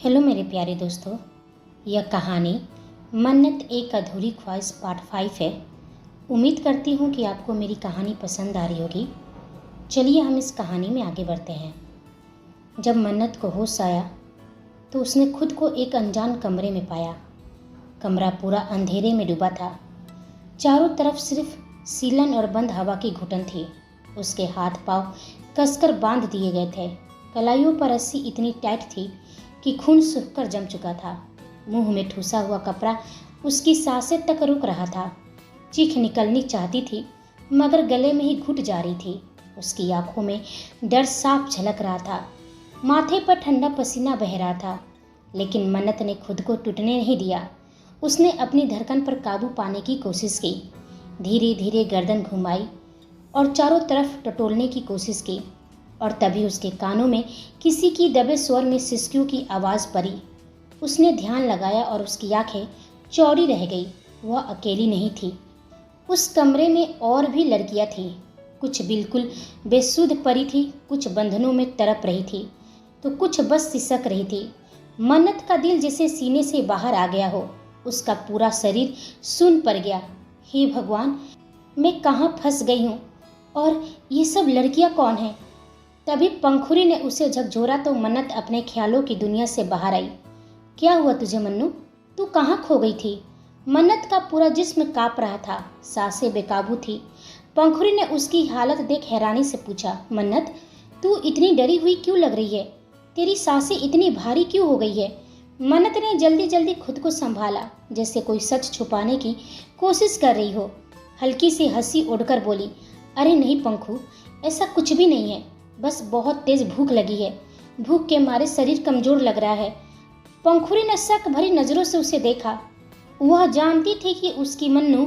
Hello मेरे प्यारे दोस्तों, यह कहानी मन्नत एक अधूरी ख्वाहिश पार्ट 5 है। उम्मीद करती हूँ कि आपको मेरी कहानी पसंद आ रही होगी। चलिए हम इस कहानी में आगे बढ़ते हैं। जब मन्नत को होश आया तो उसने खुद को एक अनजान कमरे में पाया। कमरा पूरा अंधेरे में डूबा था। चारों तरफ सिर्फ सीलन और बंद हवा की घुटन थी। उसके हाथ पांव कसकर बांध दिए गए थे। कलाइयों पर रस्सी इतनी टाइट थी कि खून सूखकर जम चुका था। मुंह में ठूसा हुआ कपड़ा उसकी सांसें तक रुक रहा था। चीख निकलनी चाहती थी मगर गले में ही घुट जा रही थी। उसकी आंखों में डर साफ झलक रहा था। माथे पर ठंडा पसीना बह रहा था, लेकिन मन्नत ने खुद को टूटने नहीं दिया। उसने अपनी धड़कन पर काबू पाने की कोशिश की। धीरे धीरे गर्दन घुमाई और चारों तरफ टटोलने की कोशिश की, और तभी उसके कानों में किसी की दबे स्वर में सिसकियों की आवाज़ पड़ी। उसने ध्यान लगाया और उसकी आंखें चौड़ी रह गई। वह अकेली नहीं थी। उस कमरे में और भी लड़कियां थीं। कुछ बिल्कुल बेसुध पड़ी थी, कुछ बंधनों में तड़प रही थी, तो कुछ बस सिसक रही थी। मन्नत का दिल जैसे सीने से बाहर आ गया हो। उसका पूरा शरीर सुन्न पड़ गया। हे भगवान, मैं कहाँ फंस गई हूँ और ये सब लड़कियाँ कौन हैं? तभी पंखुरी ने उसे झकझोरा तो मन्नत अपने ख्यालों की दुनिया से बाहर आई। क्या हुआ तुझे मन्नू? तू कहाँ खो गई थी? मन्नत का पूरा जिस्म कांप रहा था, सांसें बेकाबू थी। पंखुरी ने उसकी हालत देख हैरानी से पूछा, मन्नत, तू इतनी डरी हुई क्यों लग रही है? तेरी सांसें इतनी भारी क्यों हो गई है? मन्नत ने जल्दी जल्दी खुद को संभाला, जैसे कोई सच छुपाने की कोशिश कर रही हो। हल्की सी हंसी उड़कर बोली, अरे नहीं पंखु, ऐसा कुछ भी नहीं है, बस बहुत तेज भूख लगी है। भूख के मारे शरीर कमजोर लग रहा है। पंखुरी ने शक भरी नजरों से उसे देखा। वह जानती थी कि उसकी मन्नू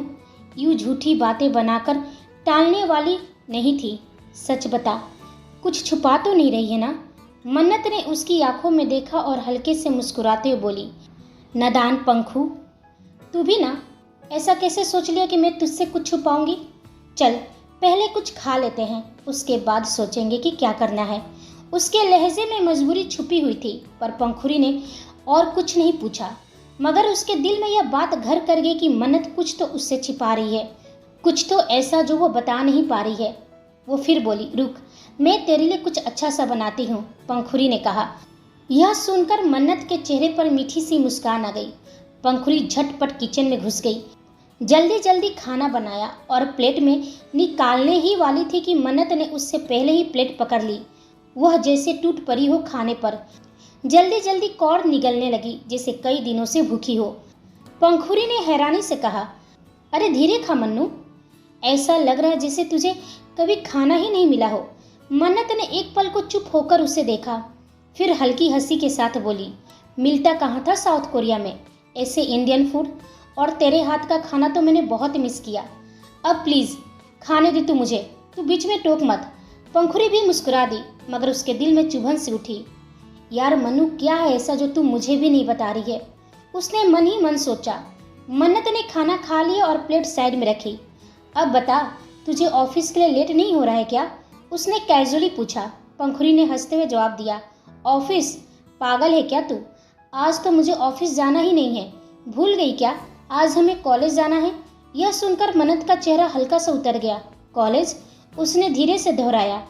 यूं झूठी बातें बनाकर टालने वाली नहीं थी। सच बता, कुछ छुपा तो नहीं रही है ना? मन्नत ने उसकी आंखों में देखा और हल्के से मुस्कुराते हुए बोली, नादान पंखु, तू भी ना ऐसा कैसे सोच लिया कि मैं तुझसे कुछ छुपाऊंगी? चल पहले कुछ खा लेते हैं, उसके बाद सोचेंगे कि क्या करना है। उसके लहजे में मजबूरी छुपी हुई थी, पर पंखुरी ने और कुछ नहीं पूछा। मगर उसके दिल में यह बात घर कर गई कि मन्नत कुछ तो उससे छिपा रही है, कुछ तो ऐसा जो वो बता नहीं पा रही है। वो फिर बोली, रुक, मैं तेरे लिए कुछ अच्छा सा बनाती हूँ, पंखुरी ने कहा। यह सुनकर मन्नत के चेहरे पर मीठी सी मुस्कान आ गई। पंखुरी झटपट किचन में घुस गई। जल्दी जल्दी खाना बनाया और प्लेट में निकालने ही वाली थी कि मन्नत ने उससे पहले ही प्लेट पकड़ ली। वह जैसे टूट पड़ी हो खाने पर। जल्दी जल्दी कौड़ निगलने लगी, जैसे कई दिनों से भूखी हो। पंखुरी ने हैरानी से कहा, अरे धीरे खा मन्नू, ऐसा लग रहा है जैसे तुझे कभी खाना ही नहीं मिला हो। मन्नत ने एक पल को चुप होकर उसे देखा, फिर हल्की हंसी के साथ बोली, मिलता कहाँ था साउथ कोरिया में ऐसे इंडियन फूड, और तेरे हाथ का खाना तो मैंने बहुत मिस किया। अब प्लीज़ खाने दे तू मुझे, तू बीच में टोक मत। पंखुरी भी मुस्कुरा दी, मगर उसके दिल में चुभन सी उठी। यार मनु, क्या है ऐसा जो तू मुझे भी नहीं बता रही है? उसने मन ही मन सोचा। मन्नत ने खाना खा लिया और प्लेट साइड में रखी। अब बता, तुझे ऑफिस के लिए लेट नहीं हो रहा है क्या? उसने कैजुअली पूछा। पंखुरी ने हंसते हुए जवाब दिया, ऑफिस? पागल है क्या तू? आज तो मुझे ऑफिस जाना ही नहीं है। भूल गई क्या, आज हमें कॉलेज जाना है? यह सुनकर मन्नत का चेहरा हल्का सा उतर गया। कॉलेज? उसने धीरे से दोहराया।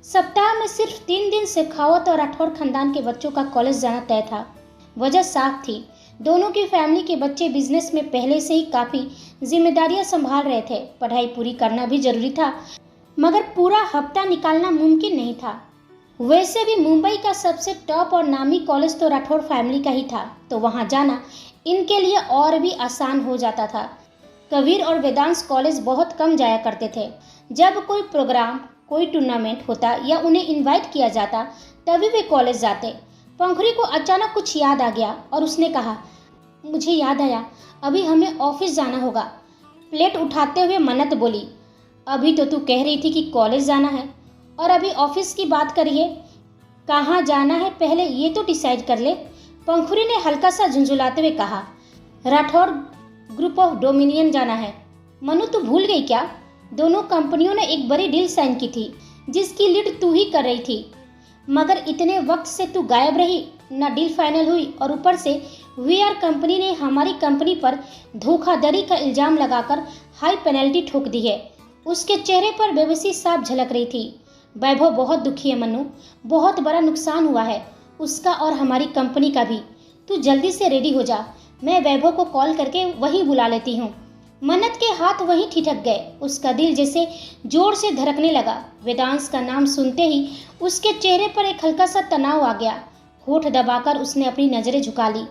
सप्ताह में सिर्फ 3 दिन शेखावत और राठौर खानदान के बच्चों का कॉलेज जाना तय था। वजह साफ थी, दोनों की फैमिली के बच्चे बिजनेस में पहले से ही काफ़ी जिम्मेदारियां संभाल रहे थे। पढ़ाई पूरी करना भी जरूरी था, मगर पूरा हफ्ता निकालना मुमकिन नहीं था। वैसे भी मुंबई का सबसे टॉप और नामी कॉलेज तो राठौर फैमिली का ही था, तो वहाँ जाना इनके लिए और भी आसान हो जाता था। कबीर और वेदांश कॉलेज बहुत कम जाया करते थे। जब कोई प्रोग्राम, कोई टूर्नामेंट होता या उन्हें इनवाइट किया जाता, तभी वे कॉलेज जाते। पंखुरी को अचानक कुछ याद आ गया और उसने कहा, मुझे याद आया, अभी हमें ऑफिस जाना होगा। प्लेट उठाते हुए मन्नत बोली, अभी तो तू कह रही थी कि कॉलेज जाना है और अभी ऑफिस की बात करिए। कहाँ जाना है पहले ये तो डिसाइड कर ले। पंखुरी ने हल्का सा झुंझुलाते हुए कहा, राठौर ग्रुप ऑफ डोमिनियन जाना है। मनु, तू भूल गई क्या? दोनों कंपनियों ने एक बड़ी डील साइन की थी, जिसकी लीड तू ही कर रही थी, मगर इतने वक्त से तू गायब रही। न डील फाइनल हुई और ऊपर से वीआर कंपनी ने हमारी कंपनी पर धोखाधड़ी का इल्जाम लगाकर हाई पेनल्टी ठोक दी है। उसके चेहरे पर बेबसी साफ झलक रही थी। वैभव बहुत दुखी है मन्नू, बहुत बड़ा नुकसान हुआ है उसका और हमारी कंपनी का भी। तू जल्दी से रेडी हो जा, मैं वैभव को कॉल करके वहीं बुला लेती हूँ। मन्नत के हाथ वहीं ठिठक गए, उसका दिल जैसे जोर से धड़कने लगा। वेदांश का नाम सुनते ही उसके चेहरे पर एक हल्का सा तनाव आ गया। होठ दबाकर उसने अपनी नजरें झुका ली।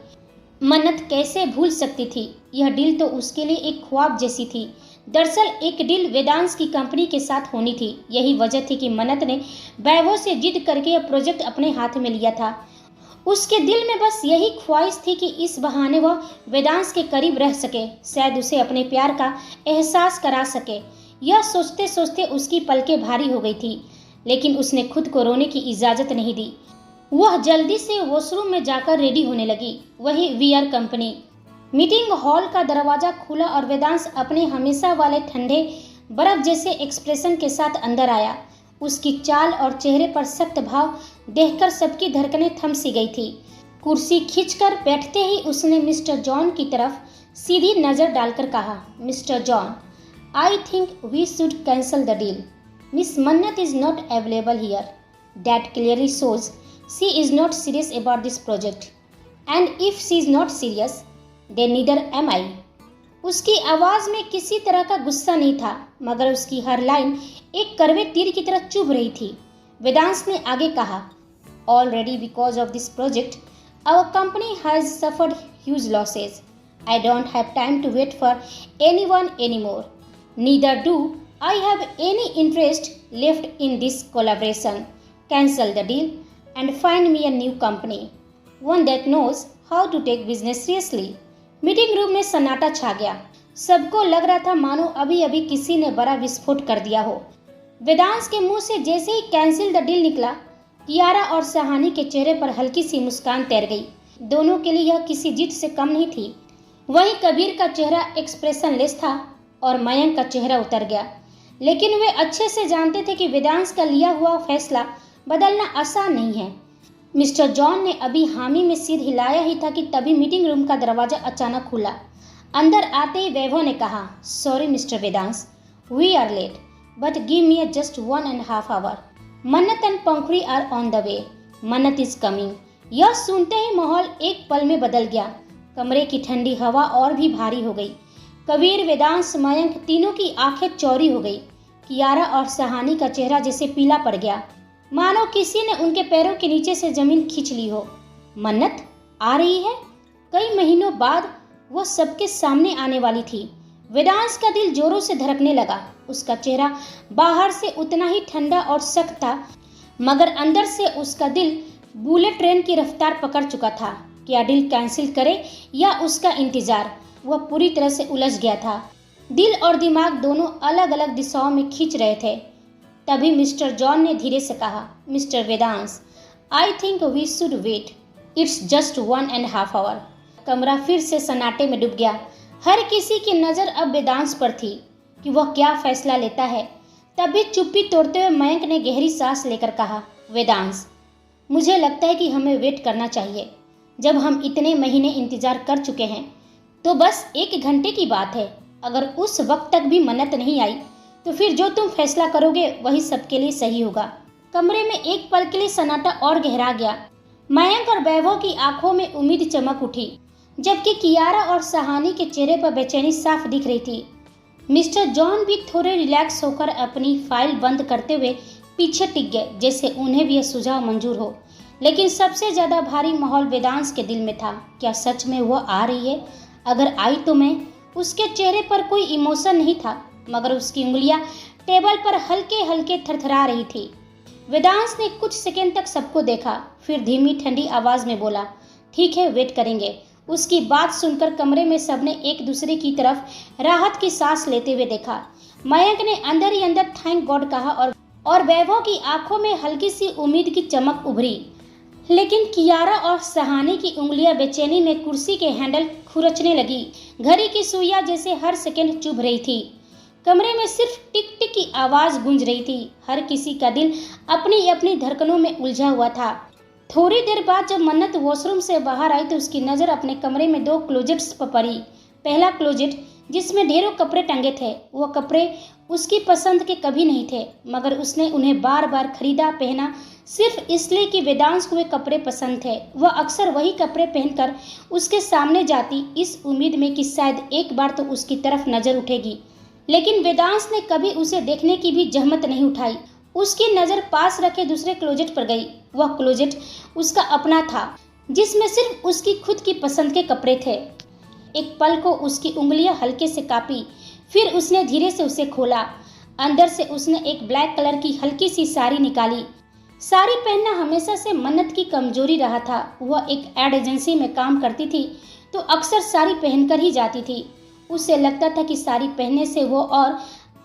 मन्नत कैसे भूल सकती थी, यह डील तो उसके लिए एक ख्वाब जैसी थी। दरअसल एक डील वेदांश की कंपनी के साथ होनी थी। यही वजह थी कि मन्नत ने वैभव से जिद करके यह प्रोजेक्ट अपने हाथ में लिया था। उसके दिल में बस यही ख्वाहिश थी कि इस बहाने वह वेदांश के करीब रह सके, शायद उसे अपने प्यार का एहसास करा सके। यह सोचते सोचते उसकी पलकें भारी हो गई थी, लेकिन उसने खुद को रोने की इजाज़त नहीं दी। वह जल्दी से वॉशरूम में जाकर रेडी होने लगी। वही वीआर कंपनी। मीटिंग हॉल का दरवाज़ा खुला और वेदांश अपने हमेशा वाले ठंडे बर्फ जैसे एक्सप्रेशन के साथ अंदर आया। उसकी चाल और चेहरे पर सख्त भाव देखकर सबकी धड़कनें थम सी गई थी। कुर्सी खींचकर बैठते ही उसने मिस्टर जॉन की तरफ सीधी नज़र डालकर कहा, mister John, I think we should cancel the deal. Miss Mannat is not available here. That clearly shows she is not serious about this project, and if she is not serious then neither am I. उसकी आवाज़ में किसी तरह का गुस्सा नहीं था, मगर उसकी हर लाइन एक कड़वे तीर की तरह चुभ रही थी। वेदांश ने आगे कहा, already because of this project our company has suffered huge losses. I don't have time to wait for anyone anymore. Neither do I have any interest left in this collaboration. Cancel the deal and find me a new company, one that knows how to take business seriously. Meeting room में सन्नाटा छा गया। सबको लग रहा था मानो अभी अभी किसी ने बड़ा विस्फोट कर दिया हो। वेदांश के मुंह से जैसे ही कैंसिल द डील निकला, कियारा और सहानी के चेहरे पर हल्की सी मुस्कान तैर गई। दोनों के लिए यह किसी जीत से कम नहीं थी। वहीं कबीर का चेहरा एक्सप्रेशनलेस था और मयंक का चेहरा उतर गया। लेकिन वे अच्छे से जानते थे कि वेदांश का लिया हुआ फैसला बदलना आसान नहीं है। मिस्टर जॉन ने अभी हामी में सिर हिलाया ही था कि तभी मीटिंग रूम का दरवाजा अचानक खुला। अंदर आते ही वैभव ने कहा, sorry mister Vedansh, we are late, but give me just 1.5 hour. Mannat and Pankhuri are on the way. Mannat is coming. यह सुनते ही माहौल एक पल में बदल गया। कमरे की ठंडी हवा और भी भारी हो गई। कबीर, वेदांश, मयंक तीनों की आंखें चौड़ी हो गई। कियारा और सहानी का चेहरा जैसे पीला पड़ गया, मानो किसी ने उनके पैरों के नीचे से जमीन खींच ली हो। मन्नत आ रही है। कई महीनों बाद वो सबके सामने आने वाली थी। वेदांश का दिल जोरों से धड़कने लगा। उसका चेहरा बाहर से उतना ही ठंडा और सख्त था, मगर अंदर से उसका दिल बुलेट ट्रेन की रफ्तार पकड़ चुका था। क्या डील कैंसिल करे या उसका इंतजार, वह पूरी तरह से उलझ गया था। दिल और दिमाग दोनों अलग अलग दिशाओं में खींच रहे थे। तभी मिस्टर जॉन ने धीरे से कहा, mister Vedansh, I think we should wait, it's just 1.5 hour. कमरा फिर से सन्नाटे में डूब गया। हर किसी की नज़र अब वेदांश पर थी कि वह क्या फैसला लेता है। तभी चुप्पी तोड़ते हुए मयंक ने गहरी सांस लेकर कहा, वेदांश, मुझे लगता है कि हमें वेट करना चाहिए। जब हम इतने महीने इंतजार कर चुके हैं तो बस 1 घंटे की बात है। अगर उस वक्त तक भी मन्नत नहीं आई तो फिर जो तुम फैसला करोगे वही सबके लिए सही होगा। कमरे में एक पल के लिए सन्नाटा और गहरा गया। मयंक और वैभव की आंखों में उम्मीद चमक उठी, जबकि कियारा और सहानी के चेहरे पर बेचैनी साफ दिख रही थी। मिस्टर जॉन भी थोड़े रिलैक्स होकर अपनी फाइल बंद करते हुए पीछे टिक गए, जैसे उन्हें भी यह सुझाव मंजूर हो। लेकिन सबसे ज़्यादा भारी माहौल वेदांश के दिल में था। क्या सच में वह आ रही है? अगर आई तो मैं। उसके चेहरे पर कोई इमोशन नहीं था, मगर उसकी उंगलियां टेबल पर हल्के हल्के थरथरा रही थी। वेदांश ने कुछ सेकंड तक सबको देखा, फिर धीमी ठंडी आवाज में बोला, ठीक है, वेट करेंगे। उसकी बात सुनकर कमरे में सबने एक दूसरे की तरफ राहत की सांस लेते हुए देखा। मयंक ने अंदर ही अंदर थैंक गॉड कहा और वैभव की आंखों में हल्की सी उम्मीद की चमक उभरी। लेकिन कियारा और सहानी की उंगलियां बेचैनी में कुर्सी के हैंडल खुरचने लगी। घड़ी की सुइयां जैसे हर सेकंड चुभ रही थी। कमरे में सिर्फ टिक टिक की आवाज गूंज रही थी। हर किसी का दिल अपनी अपनी धड़कनों में उलझा हुआ था। थोड़ी देर बाद जब मन्नत वॉशरूम से बाहर आई तो उसकी नज़र अपने कमरे में दो क्लोजेट्स पर पड़ी। पहला क्लोजेट जिसमें ढेरों कपड़े टंगे थे, वो कपड़े उसकी पसंद के कभी नहीं थे, मगर उसने उन्हें बार बार खरीदा, पहना सिर्फ इसलिए कि वेदांश को वे कपड़े पसंद थे। वह अक्सर वही कपड़े पहनकर उसके सामने जाती, इस उम्मीद में कि शायद एक बार तो उसकी तरफ नजर उठेगी। लेकिन वेदांश ने कभी उसे देखने की भी जहमत नहीं उठाई। उसकी नज़र पास रखे दूसरे क्लोजेट पर गई। वह क्लोजेट उसका अपना था, जिसमें सिर्फ उसकी खुद की पसंद के कपड़े थे। एक पल को उसकी उंगलियां हल्के से कांपी, फिर उसने धीरे से उसे खोला। अंदर से उसने एक ब्लैक कलर की हल्की सी साड़ी निकाली। साड़ी पहनना हमेशा से मन्नत की कमजोरी रहा था। वह एक एड एजेंसी में काम करती थी तो अक्सर साड़ी पहनकर ही जाती थी। उसे लगता था कि साड़ी पहनने से वो और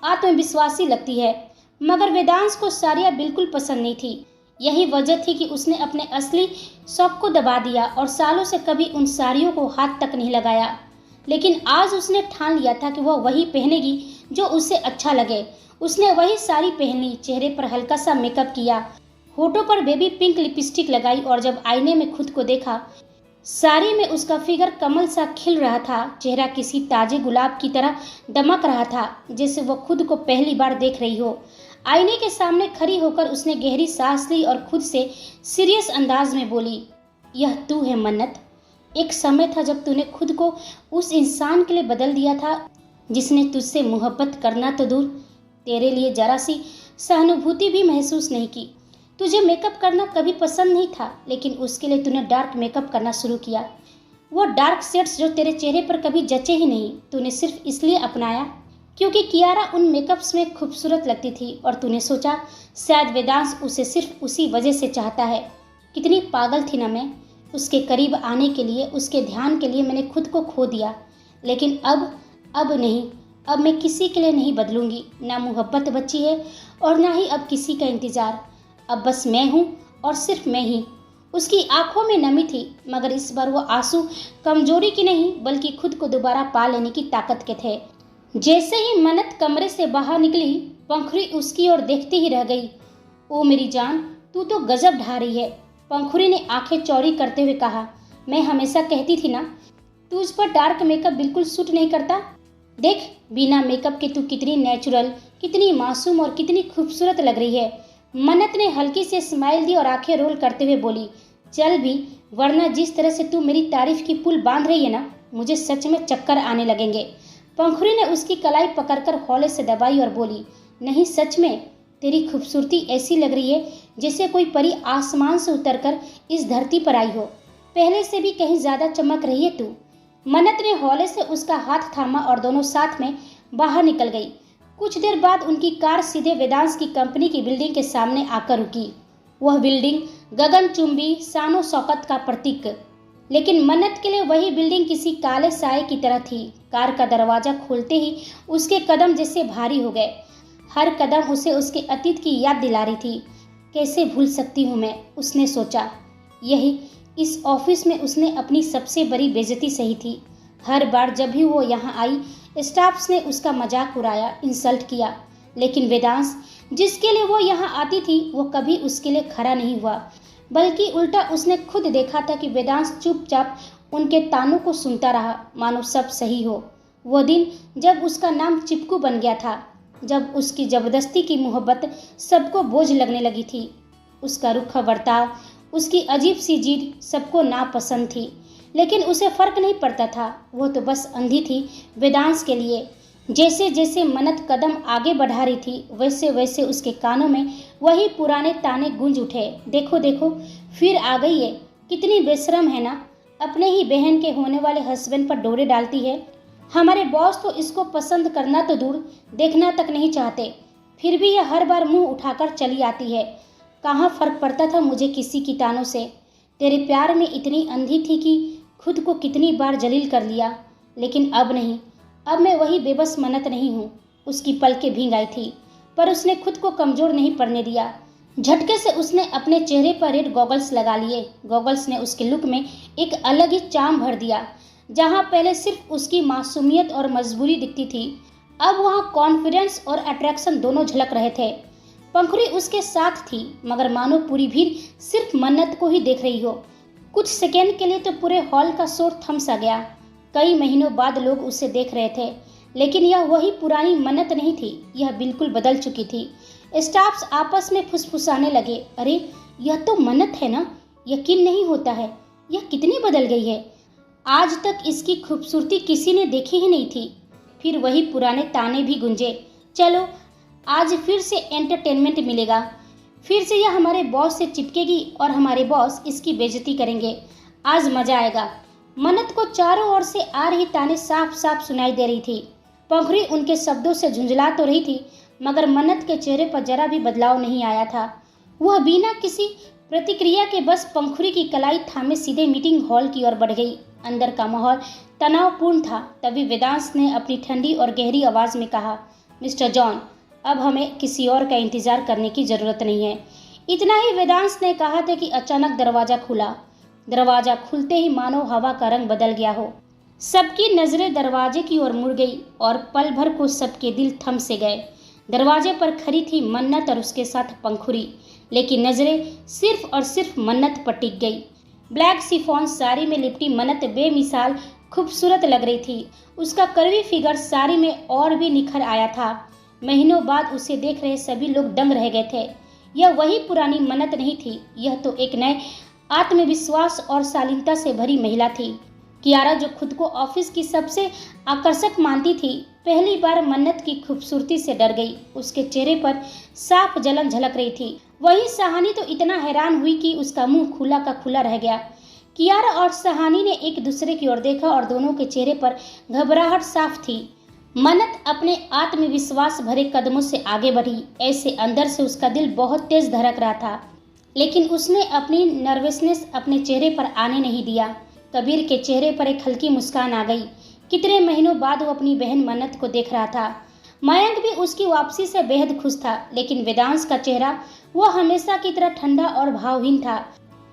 आत्मविश्वासी लगती है, मगर वेदांश को साड़ियाँ बिल्कुल पसंद नहीं थी। यही वजह थी कि उसने अपने असली शौक को दबा दिया और सालों से कभी उन साड़ियों को हाथ तक नहीं लगाया। लेकिन आज उसने ठान लिया था कि वह वही पहनेगी जो उसे अच्छा लगे। उसने वही साड़ी पहनी, चेहरे पर हल्का सा मेकअप किया, होठों पर बेबी पिंक लिपस्टिक लगाई और जब आईने में खुद को देखा, साड़ी में उसका फिगर कमल सा खिल रहा था। चेहरा किसी ताजे गुलाब की तरह दमक रहा था, जैसे वह खुद को पहली बार देख रही हो। आईने के सामने खड़ी होकर उसने गहरी सांस ली और खुद से सीरियस अंदाज में बोली, यह तू है मन्नत। एक समय था जब तूने खुद को उस इंसान के लिए बदल दिया था जिसने तुझसे मोहब्बत करना तो दूर, तेरे लिए जरा सी सहानुभूति भी महसूस नहीं की। तुझे मेकअप करना कभी पसंद नहीं था, लेकिन उसके लिए तूने डार्क मेकअप करना शुरू किया। वो डार्क शेड्स जो तेरे चेहरे पर कभी जचे ही नहीं, तूने सिर्फ इसलिए अपनाया क्योंकि कियारा उन मेकअप्स में खूबसूरत लगती थी और तूने सोचा शायद वेदांश उसे सिर्फ उसी वजह से चाहता है। कितनी पागल थी ना मैं। उसके करीब आने के लिए, उसके ध्यान के लिए मैंने खुद को खो दिया। लेकिन अब नहीं, अब मैं किसी के लिए नहीं बदलूंगी। ना मोहब्बत बची है और ना ही अब किसी का इंतज़ार। अब बस मैं हूँ और सिर्फ मैं ही। उसकी आंखों में नमी थी, मगर इस बार वो आंसू कमजोरी की नहीं बल्कि खुद को दोबारा पा लेने की ताकत के थे। जैसे ही मन्नत कमरे से बाहर निकली, पंखुड़ी उसकी ओर देखती ही रह गई। ओ मेरी जान, तू तो गजब ढा रही है। पंखुड़ी ने आंखें चौड़ी करते हुए कहा, मैं हमेशा कहती थी ना, तुझ पर डार्क मेकअप बिल्कुल सूट नहीं करता। देख, बिना मेकअप के तू कितनी नेचुरल, कितनी मासूम और कितनी खूबसूरत लग रही है। मन्नत ने हल्की से स्माइल दी और आंखें रोल करते हुए बोली, चल भी, वरना जिस तरह से तू मेरी तारीफ की पुल बांध रही है ना, मुझे सच में चक्कर आने लगेंगे। पंखुड़ी ने उसकी कलाई पकड़कर हौले से दबाई और बोली, नहीं सच में, तेरी खूबसूरती ऐसी लग रही है जैसे कोई परी आसमान से उतरकर इस धरती पर आई हो। पहले से भी कहीं ज़्यादा चमक रही है तू। मन्नत ने हौले से उसका हाथ थामा और दोनों साथ में बाहर निकल गई। कुछ देर बाद उनकी कार सीधे वेदांश की कंपनी की बिल्डिंग के सामने आकर रुकी। वह बिल्डिंग गगनचुंबी शानो शौकत का प्रतीक, लेकिन मन्नत के लिए वही बिल्डिंग किसी काले साए की तरह थी। कार का दरवाजा खोलते ही उसके कदम जैसे भारी हो गए। हर कदम उसे उसके अतीत की याद दिला रही थी। कैसे भूल सकती हूँ मैं, उसने सोचा। यही इस ऑफिस में उसने अपनी सबसे बड़ी बेइज्जती सही थी। हर बार जब भी वो यहाँ आई, स्टाफ्स ने उसका मजाक उड़ाया, इंसल्ट किया, लेकिन वेदांश जिसके लिए वो यहाँ आती थी वो कभी उसके लिए खड़ा नहीं हुआ, बल्कि उल्टा उसने खुद देखा था कि वेदांश चुपचाप उनके तानों को सुनता रहा, मानो सब सही हो। वो दिन जब उसका नाम चिपकू बन गया था, जब उसकी जबरदस्ती की मोहब्बत सबको बोझ लगने लगी थी। उसका रूखा बर्ताव, उसकी अजीब सी जिद सबको नापसंद थी, लेकिन उसे फर्क नहीं पड़ता था। वो तो बस अंधी थी वेदांश के लिए। जैसे जैसे मन्नत कदम आगे बढ़ा रही थी, वैसे वैसे उसके कानों में वही पुराने ताने गूंज उठे, देखो देखो फिर आ गई है, कितनी बेशरम है ना, अपने ही बहन के होने वाले हस्बैंड पर डोरे डालती है। हमारे बॉस तो इसको पसंद करना तो दूर, देखना तक नहीं चाहते, फिर भी यह हर बार मुंह उठाकर चली आती है। कहाँ फर्क पड़ता था मुझे किसी की तानों से। तेरे प्यार में इतनी अंधी थी कि खुद को कितनी बार जलील कर लिया, लेकिन अब नहीं। अब मैं वही बेबस मन्नत नहीं हूँ। उसकी पलकें भीग आई थी, पर उसने खुद को कमज़ोर नहीं पड़ने दिया। झटके से उसने अपने चेहरे पर रेड गॉगल्स लगा लिए। गॉगल्स ने उसके लुक में एक अलग ही चार्म भर दिया। जहाँ पहले सिर्फ उसकी मासूमियत और मजबूरी दिखती थी, अब वहाँ कॉन्फिडेंस और अट्रैक्शन दोनों झलक रहे थे। पंखुड़ी उसके साथ थी, मगर मानो पूरी भीड़ सिर्फ मन्नत को ही देख रही हो। कुछ सेकेंड के लिए तो पूरे हॉल का शोर थम सा गया। कई महीनों बाद लोग उसे देख रहे थे, लेकिन यह वही पुरानी मन्नत नहीं थी, यह बिल्कुल बदल चुकी थी। स्टाफ्स आपस में फुसफुसाने लगे, अरे यह तो मन्नत है ना, यकीन नहीं होता है, यह कितनी बदल गई है। आज तक इसकी खूबसूरती किसी ने देखी ही नहीं थी। फिर वही पुराने ताने भी गूंजे, चलो आज फिर से एंटरटेनमेंट मिलेगा, फिर से यह हमारे बॉस से चिपकेगी और हमारे बॉस इसकी बेइज्जती करेंगे, आज मजा आएगा। मन्नत को चारों ओर से आ रही ताने साफ साफ सुनाई दे रही थी। पंखुड़ी उनके शब्दों से झुंझला तो रही थी, मगर मन्नत के चेहरे पर जरा भी बदलाव नहीं आया था। वह बिना किसी प्रतिक्रिया के बस पंखुड़ी की कलाई थामे सीधे मीटिंग हॉल की ओर बढ़ गई। अंदर का माहौल तनावपूर्ण था। तभी वेदांश ने अपनी ठंडी और गहरी आवाज में कहा, मिस्टर जॉन, अब हमें किसी और का इंतजार करने की जरूरत नहीं है। इतना ही वेदांश ने कहा था कि अचानक दरवाजा खुला। दरवाजा खुलते ही मानो हवा का रंग बदल गया हो। सबकी नजरें दरवाजे की ओर मुड़ गई और पल भर को सबके दिल थम से गए। दरवाजे पर खड़ी थी मन्नत और उसके साथ पंखुड़ी, लेकिन नजरें सिर्फ और सिर्फ मन्नत पर टिक गई। ब्लैक शिफॉन साड़ी में लिपटी मन्नत बेमिसाल खूबसूरत लग रही थी। उसका कर्वी फिगर साड़ी में और भी निखर आया था। महीनों बाद उसे देख रहे सभी लोग दंग रह गए थे। यह वही पुरानी मन्नत नहीं थी, यह तो एक नए आत्मविश्वास और शालीनता से भरी महिला थी। कियारा, जो खुद को ऑफिस की सबसे आकर्षक मानती थी, पहली बार मन्नत की खूबसूरती से डर गई। उसके चेहरे पर साफ जलन झलक रही थी। वही सहानी तो इतना हैरान हुई कि उसका मुंह खुला का खुला रह गया। कियारा और सहानी ने एक दूसरे की ओर देखा और दोनों के चेहरे पर घबराहट साफ थी। मन्नत अपने आत्मविश्वास भरे कदमों से आगे बढ़ी। ऐसे अंदर से उसका दिल बहुत तेज धड़क रहा था, लेकिन उसने अपनी नर्वसनेस अपने चेहरे पर आने नहीं दिया। कबीर के चेहरे पर एक हल्की मुस्कान आ गई। कितने महीनों बाद वो अपनी बहन मन्नत को देख रहा था। मयंक भी उसकी वापसी से बेहद खुश था, लेकिन वेदांश का चेहरा वो हमेशा की तरह ठंडा और भावहीन था।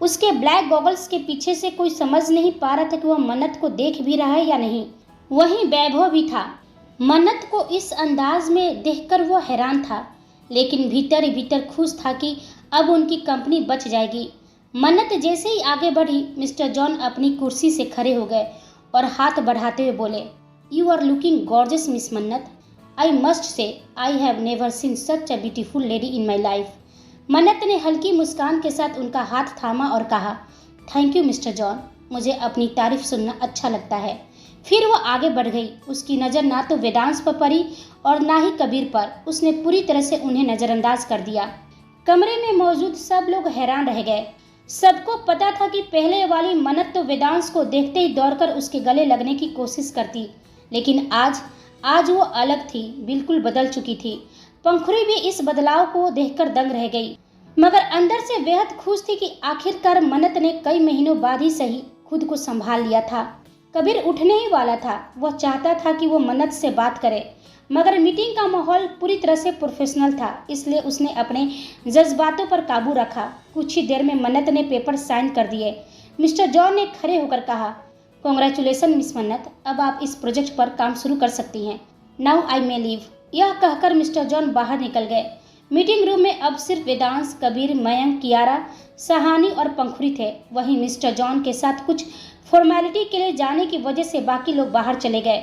उसके ब्लैक गॉगल्स के पीछे से कोई समझ नहीं पा रहा था कि वह मन्नत को देख भी रहा है या नहीं। वहीं वैभव भी था। मन्नत को इस अंदाज में देखकर वो हैरान था, लेकिन भीतर ही भीतर खुश था कि अब उनकी कंपनी बच जाएगी। मन्नत जैसे ही आगे बढ़ी, मिस्टर जॉन अपनी कुर्सी से खड़े हो गए और हाथ बढ़ाते हुए बोले, you are looking gorgeous miss Mannat. I must say I have never seen such a beautiful lady in my life. Mannat ने हल्की मुस्कान के साथ उनका हाथ थामा और कहा, थैंक यू मिस्टर जॉन, मुझे अपनी तारीफ सुनना अच्छा लगता है। फिर वो आगे बढ़ गई। उसकी नज़र ना तो वेदांश पर पड़ी और ना ही कबीर पर। उसने पूरी तरह से उन्हें नज़रअंदाज कर दिया। कमरे में मौजूद सब लोग हैरान रह गए। सबको पता था कि पहले वाली मन्नत तो वेदांश को देखते ही दौड़कर उसके गले लगने की कोशिश करती, लेकिन आज वो अलग थी, बिल्कुल बदल चुकी थी। पंखुड़ी भी इस बदलाव को देखकर दंग रह गई, मगर अंदर से बेहद खुश थी कि आखिरकार मन्नत ने कई महीनों बाद ही सही खुद को संभाल लिया था। कबीर उठने ही वाला था। वह चाहता था कि वो मन्नत से बात करे, मगर मीटिंग का माहौल पूरी तरह से प्रोफेशनल था, इसलिए उसने अपने जज्बातों पर काबू रखा। कुछ ही देर में मन्नत ने पेपर साइन कर दिए। मिस्टर जॉन ने खड़े होकर कहा, कॉन्ग्रेचुलेसन मिस मन्नत, अब आप इस प्रोजेक्ट पर काम शुरू कर सकती हैं। Now I may leave. यह कहकर मिस्टर जॉन बाहर निकल गए। मीटिंग रूम में अब सिर्फ वेदांश, कबीर, मयंक, कियारा, सहानी और पंखुड़ी थे। वहीं मिस्टर जॉन के साथ कुछ फॉर्मेलिटी के लिए जाने की वजह से बाकी लोग बाहर चले गए।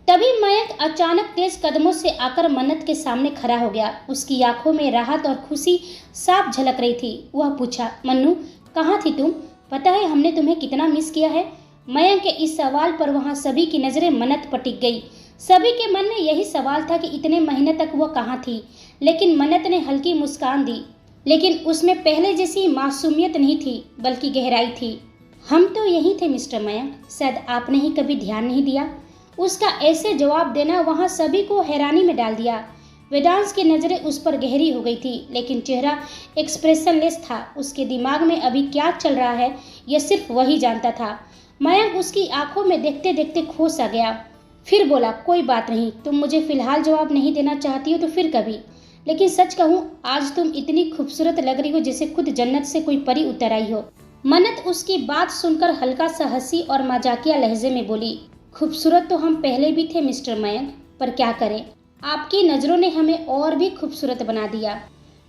तभी मयंक अचानक तेज कदमों से आकर मन्नत के सामने खड़ा हो गया। उसकी आंखों में राहत और खुशी साफ झलक रही थी। वह पूछा, मन्नू कहाँ थी तुम? पता है हमने तुम्हें कितना मिस किया है। मयंक के इस सवाल पर वहाँ सभी की नज़रें मन्नत पर टिक गई। सभी के मन में यही सवाल था कि इतने महीने तक वह कहाँ थी। लेकिन मन्नत ने हल्की मुस्कान दी, लेकिन उसमें पहले जैसी मासूमियत नहीं थी, बल्कि गहराई थी। हम तो यही थे मिस्टर मयंक, शायद आपने ही कभी ध्यान नहीं दिया। उसका ऐसे जवाब देना वहाँ सभी को हैरानी में डाल दिया। वेदांश की नज़रें उस पर गहरी हो गई थी, लेकिन चेहरा एक्सप्रेशनलेस था। उसके दिमाग में अभी क्या चल रहा है यह सिर्फ वही जानता था। मयंक उसकी आंखों में देखते देखते खो सा गया। फिर बोला, कोई बात नहीं, तुम मुझे फिलहाल जवाब नहीं देना चाहती हो तो फिर कभी। लेकिन सच कहूँ, आज तुम इतनी खूबसूरत लग रही हो जैसे खुद जन्नत से कोई परी उतर आई हो। मन्नत उसकी बात सुनकर हल्का सा हंसी और मजाकिया लहजे में बोली, खूबसूरत तो हम पहले भी थे मिस्टर मयंक, पर क्या करें, आपकी नज़रों ने हमें और भी खूबसूरत बना दिया।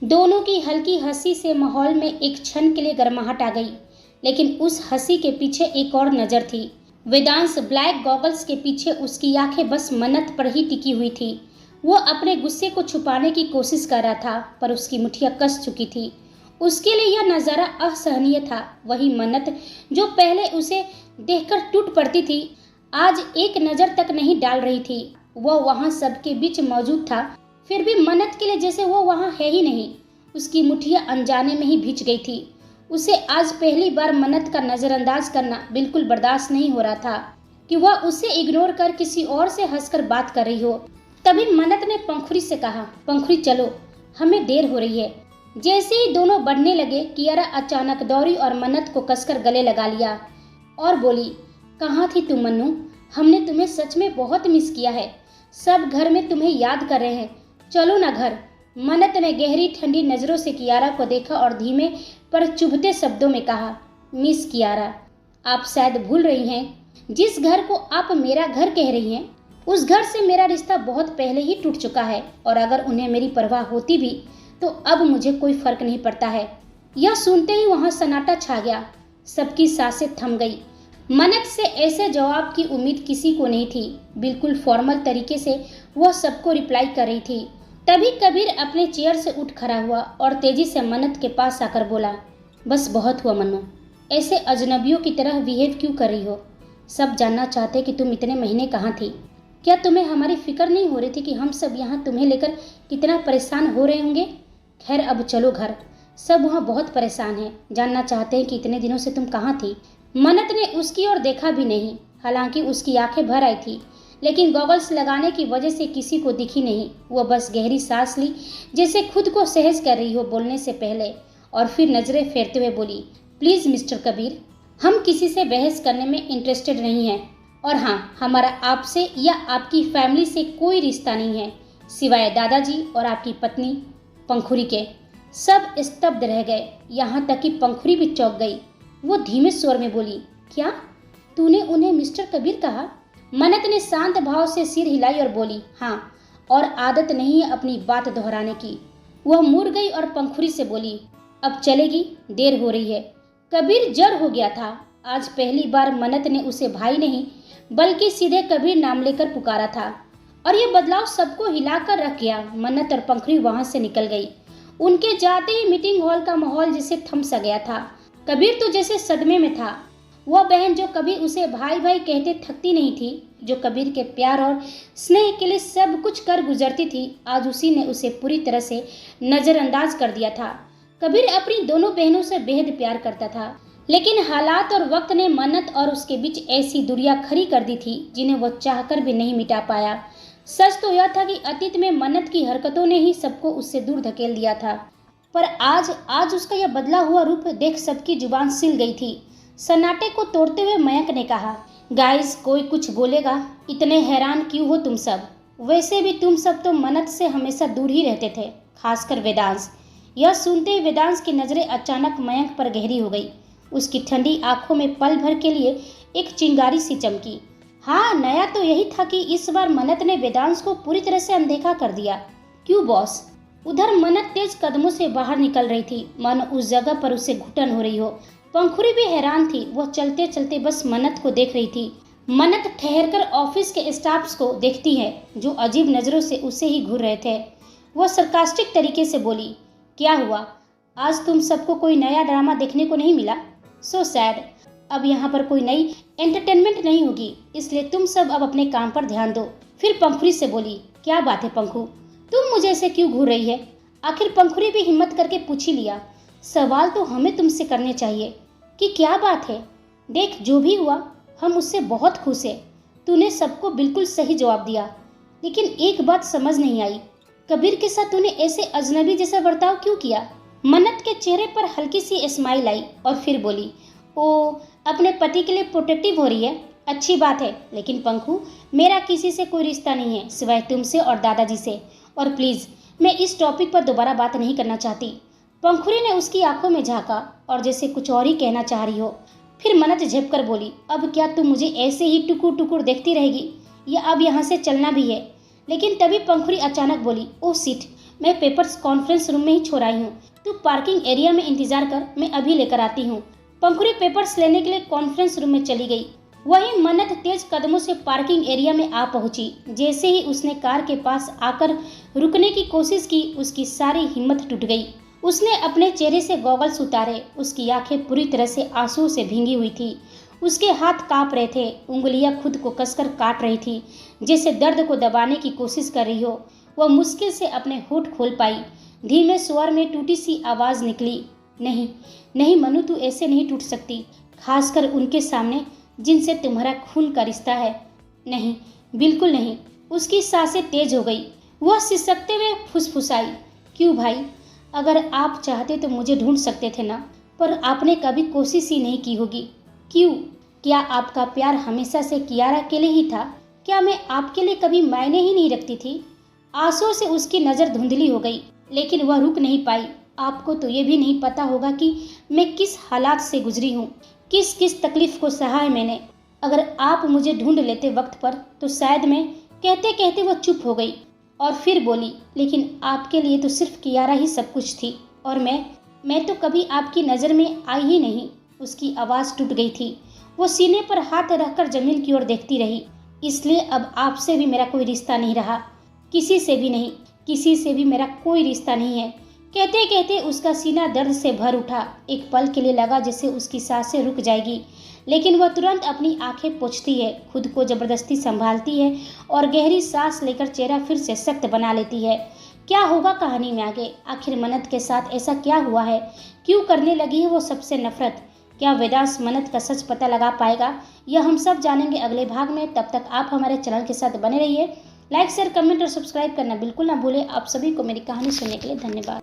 दोनों की हल्की हंसी से माहौल में एक क्षण के लिए गर्माहट आ गई, लेकिन उस हंसी के पीछे एक और नज़र थी। वेदांश ब्लैक गॉगल्स के पीछे उसकी आंखें बस मन्नत पर ही टिकी हुई थी। वो अपने गुस्से को छुपाने की कोशिश कर रहा था, पर उसकी मुठ्ठियां कस चुकी थी। उसके लिए यह नज़ारा असहनीय था। वही मन्नत जो पहले उसे देखकर टूट पड़ती थी, आज एक नज़र तक नहीं डाल रही थी। वह वहाँ सबके बीच मौजूद था, फिर भी मन्नत के लिए जैसे वो वहाँ है ही नहीं। उसकी मुठ्ठियां अनजाने में ही भींच गई थी। उसे आज पहली बार मन्नत का नज़रअंदाज करना बिल्कुल बर्दाश्त नहीं हो रहा था कि वह उसे इग्नोर कर किसी और से हंसकर बात कर रही हो। तभी मन्नत ने पंखुड़ी से कहा, पंखुड़ी चलो, हमें देर हो रही है। जैसे ही दोनों बढ़ने लगे, कियारा अचानक दौड़ी और मन्नत को कसकर गले लगा लिया और बोली, कहाँ थी तुम मन्नू? हमने तुम्हें सच में बहुत मिस किया है। सब घर में तुम्हें याद कर रहे हैं। चलो ना घर। मन्नत ने गहरी ठंडी नज़रों से कियारा को देखा और धीमे पर चुभते शब्दों में कहा, मिस कियारा, आप शायद भूल रही हैं जिस घर को आप मेरा घर कह रही हैं, उस घर से मेरा रिश्ता बहुत पहले ही टूट चुका है, और अगर उन्हें मेरी परवाह होती भी तो अब मुझे कोई फर्क नहीं पड़ता है। यह सुनते ही वहां सन्नाटा छा गया। सबकी सांसें थम गई। मन्नत से ऐसे जवाब की उम्मीद किसी को नहीं थी। बिल्कुल फॉर्मल तरीके से वह सबको रिप्लाई कर रही थी। तभी कबीर अपने चेयर से उठ खड़ा हुआ और तेजी से मन्नत के पास आकर बोला, बस बहुत हुआ मन्नू, ऐसे अजनबियों की तरह बिहेव क्यों कर रही हो? सब जानना चाहते कि तुम इतने महीने कहाँ थी। क्या तुम्हें हमारी फिक्र नहीं हो रही थी कि हम सब यहाँ तुम्हें लेकर कितना परेशान हो रहे होंगे? खैर अब चलो घर। सब वहाँ बहुत परेशान हैं, जानना चाहते हैं कि इतने दिनों से तुम कहाँ थी। मन्नत ने उसकी ओर देखा भी नहीं। हालांकि उसकी आंखें भर आई थी, लेकिन गॉगल्स लगाने की वजह से किसी को दिखी नहीं। वह बस गहरी सांस ली, जैसे खुद को सहज कर रही हो बोलने से पहले, और फिर नजरें फेरते हुए बोली, प्लीज़ मिस्टर कबीर, हम किसी से बहस करने में इंटरेस्टेड नहीं हैं, और हाँ, हमारा आपसे या आपकी फैमिली से कोई रिश्ता नहीं है, सिवाय दादाजी और आपकी पत्नी पंखुड़ी के। सब स्तब्ध रह गए, यहाँ तक कि पंखुड़ी भी चौंक गई। वो धीमे स्वर में बोली, क्या तूने उन्हें मिस्टर कबीर कहा? मन्नत ने शांत भाव से सिर हिलाई और बोली, हाँ, और आदत नहीं है अपनी बात दोहराने की। वह मुड़ गई और पंखुड़ी से बोली, अब चलेगी, देर हो रही है। कबीर जड़ हो गया था। आज पहली बार मन्नत ने उसे भाई नहीं बल्कि सीधे कबीर नाम लेकर पुकारा था, और यह बदलाव सबको हिलाकर रख गया। मन्नत और पंखुड़ी वहां से निकल गई। उनके जाते ही मीटिंग हॉल का माहौल जैसे थम सा गया था। कबीर तो जैसे सदमे में था। वह बहन जो कभी उसे भाई भाई कहते थकती नहीं थी, जो कबीर के प्यार और स्नेह के लिए सब कुछ कर गुजरती थी, आज उसी ने उसे पूरी तरह से नज़रअंदाज कर दिया था। कबीर अपनी दोनों बहनों से बेहद प्यार करता था, लेकिन हालात और वक्त ने मन्नत और उसके बीच ऐसी दूरियां खड़ी कर दी थी जिन्हें वह चाहकर भी नहीं मिटा पाया। सच तो यह था कि अतीत में मन्नत की हरकतों ने ही सबको उससे दूर धकेल दिया था, पर आज उसका यह बदला हुआ रूप देख सबकी जुबान सिल गई थी। सन्नाटे को तोड़ते हुए मयंक ने कहा, गाइस, कोई कुछ बोलेगा? इतने हैरान क्यों हो तुम सब? वैसे भी तुम सब तो मन्नत से हमेशा दूर ही रहते थे, खासकर वेदांश। यह सुनते ही वेदांश की नज़रें अचानक मयंक पर गहरी हो गई। उसकी ठंडी आंखों में पल भर के लिए एक चिंगारी सी चमकी। हाँ, नया तो यही था कि इस बार मन्नत ने वेदांश को पूरी तरह से अनदेखा कर दिया। क्यों बॉस? उधर मन्नत तेज कदमों से बाहर निकल रही थी, मानो उस जगह पर उसे घुटन हो रही हो। पंखुड़ी भी हैरान थी। वह चलते चलते बस मन्नत को देख रही थी। मन्नत ठहरकर ऑफिस के स्टाफ्स को देखती है जो अजीब नज़रों से उसे ही घूर रहे थे। वह सरकास्टिक तरीके से बोली, क्या हुआ? आज तुम सबको कोई नया ड्रामा देखने को नहीं मिला? So sad. अब यहाँ पर कोई नई एंटरटेनमेंट नहीं होगी, इसलिए तुम सब अब अपने काम पर ध्यान दो। फिर पंखुड़ी से बोली, क्या बात है पंखु, तुम मुझे ऐसे क्यों घूर रही है? आखिर पंखुड़ी भी हिम्मत करके पूछ ही लिया। सवाल तो हमें तुमसे करने चाहिए कि क्या बात है। देख, जो भी हुआ हम उससे बहुत खुश हैं। तूने सबको बिल्कुल सही जवाब दिया, लेकिन एक बात समझ नहीं आई, कबीर के साथ तूने ऐसे अजनबी जैसा बर्ताव क्यों किया? मन्नत के चेहरे पर हल्की सी स्माइल आई और फिर बोली, ओ, अपने पति के लिए प्रोटेक्टिव हो रही है, अच्छी बात है। लेकिन पंखु, मेरा किसी से कोई रिश्ता नहीं है सिवाय तुमसे और दादाजी से, और प्लीज़ मैं इस टॉपिक पर दोबारा बात नहीं करना चाहती। पंखुड़ी ने उसकी आंखों में झांका और जैसे कुछ और ही कहना चाह रही हो। फिर मन्नत झेपकर बोली, अब क्या तुम मुझे ऐसे ही टुकुर टुकुर देखती रहेगी या अब यहाँ से चलना भी है? लेकिन तभी पंखुड़ी अचानक बोली, ओह शिट, मैं पेपर्स कॉन्फ्रेंस रूम में ही छोड़ आई हूँ। तू पार्किंग एरिया में इंतजार कर, मैं अभी लेकर आती हूँ। पंखुड़ी पेपर्स लेने के लिए कॉन्फ्रेंस रूम में चली गई। वही मन्नत तेज कदमों से पार्किंग एरिया में आ पहुंची। जैसे ही उसने कार के पास आकर रुकने की कोशिश की, उसकी सारी हिम्मत टूट गई। उसने अपने चेहरे से गॉगल्स उतारे। उसकी आंखें पूरी तरह से आंसुओं से भींगी हुई थी। उसके हाथ कांप रहे थे, उंगलियां खुद को कसकर काट रही थी, जैसे दर्द को दबाने की कोशिश कर रही हो। वह मुश्किल से अपने होठ खोल पाई। धीमे स्वर में टूटी सी आवाज निकली, नहीं नहीं मनु, तू ऐसे नहीं टूट सकती, खासकर उनके सामने जिनसे तुम्हारा खून का रिश्ता है। नहीं, बिल्कुल नहीं। उसकी सांसें तेज हो गई। वह सिसकते हुए फुसफुसाई, क्यों भाई, अगर आप चाहते तो मुझे ढूंढ सकते थे ना, पर आपने कभी कोशिश ही नहीं की होगी। क्यों? क्या आपका प्यार हमेशा से कियारा के लिए ही था? क्या मैं आपके लिए कभी मायने ही नहीं रखती थी? आंसुओं से उसकी नज़र धुंधली हो गई, लेकिन वह रुक नहीं पाई। आपको तो ये भी नहीं पता होगा कि मैं किस हालात से गुजरी हूँ, किस किस तकलीफ को सहा है मैंने। अगर आप मुझे ढूंढ लेते वक्त पर तो शायद मैं। कहते कहते वह चुप हो गई और फिर बोली, लेकिन आपके लिए तो सिर्फ कियारा ही सब कुछ थी, और मैं तो कभी आपकी नज़र में आई ही नहीं। उसकी आवाज़ टूट गई थी। वो सीने पर हाथ रखकर जमीन की ओर देखती रही। इसलिए अब आपसे भी मेरा कोई रिश्ता नहीं रहा, किसी से भी नहीं, किसी से भी मेरा कोई रिश्ता नहीं है। कहते कहते उसका सीना दर्द से भर उठा। एक पल के लिए लगा जैसे उसकी सांसें रुक जाएगी, लेकिन वह तुरंत अपनी आंखें पोंछती है, खुद को जबरदस्ती संभालती है और गहरी सांस लेकर चेहरा फिर से सख्त बना लेती है। क्या होगा कहानी में आगे? आखिर मन्नत के साथ ऐसा क्या हुआ है? क्यों करने लगी है वो सबसे नफरत? क्या वेदांश मन्नत का सच पता लगा पाएगा? यह हम सब जानेंगे अगले भाग में। तब तक आप हमारे चैनल के साथ बने रहिए। लाइक शेयर कमेंट और सब्सक्राइब करना बिल्कुल ना भूलें। आप सभी को मेरी कहानी सुनने के लिए धन्यवाद।